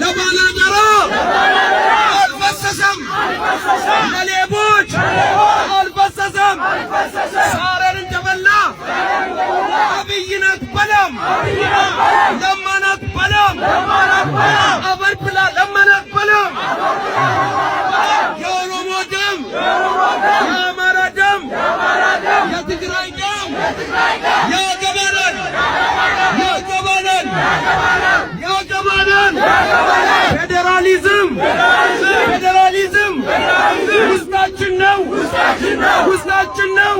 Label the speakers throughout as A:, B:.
A: ለባላደራ አልፈሰሰም ለሌቦች አልፈሰሰም ሳረን እንደበላ አብይነት በለም ለማናት በለም አበር ብላ ለማናት በለም የኦሮሞ ደም የአማራ ደም የትግራይ ደም ያገባናል ያገባናል ያገባናል ፌዴራሊዝም ፌዴራሊዝም ውስጣችን ነው ውስጣችን ነው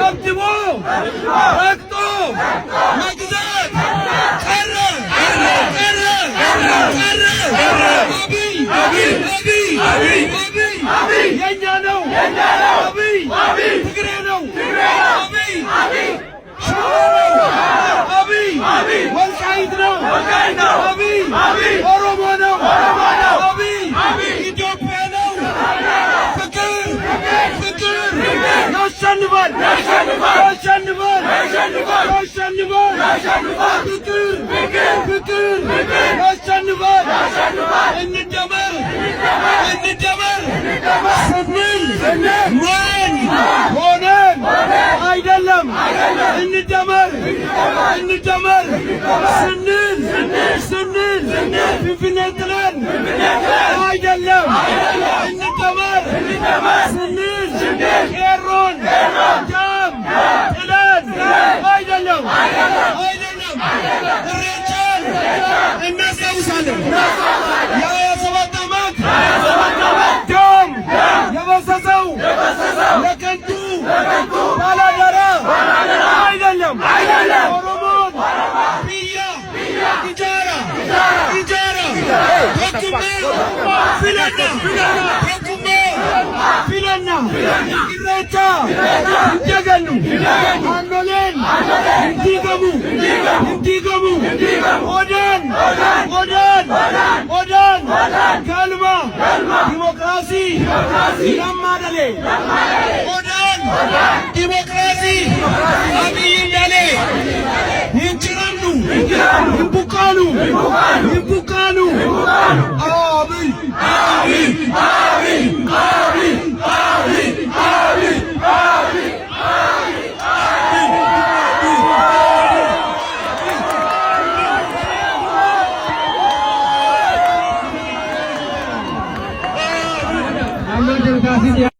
A: ከብትቦ ረግጦ መግዛት ቀረ ቀረ ቀረ አብይ አብይ አብይ የኛ ነው አብይ ትግሬ ነው አብይ አብይ ወልቃይት ነው አብይ ኦሮሞ ነው አብይ ኢትዮጵያ ነው ፍቅር ፍቅር ያሸንፋል ያሸንፋል ያሸንፋል ፍቅር ፍቅር ያሸንፋል እንደመር እንደመር ስንል ማን ሆነን አይደለም እንደመር እንደመር ስንል ፍንፍኔ ጥለን አይደለም እንደመር ስንል ቄሮን ጃም ጥለን አይደለም እሬቻን እናስታውሳለን የ27 ዓመት ደም የፈሰሰው ለከንቱ ባላደራ አይደለም ኦሮሞን ብያ ኢጃራ ቶኩሜ ፊለና ቶኩሜ ፊለና ኢሬቻ እንደገኑ አንዶሌን እንዲገቡ ኦዳን ገልማ ዲሞክራሲ ለማደሌ ኦዳን ዲሞክራሲ አብይ እንዳሌ ይንጭራሉ ይንቡቃሉ አብይ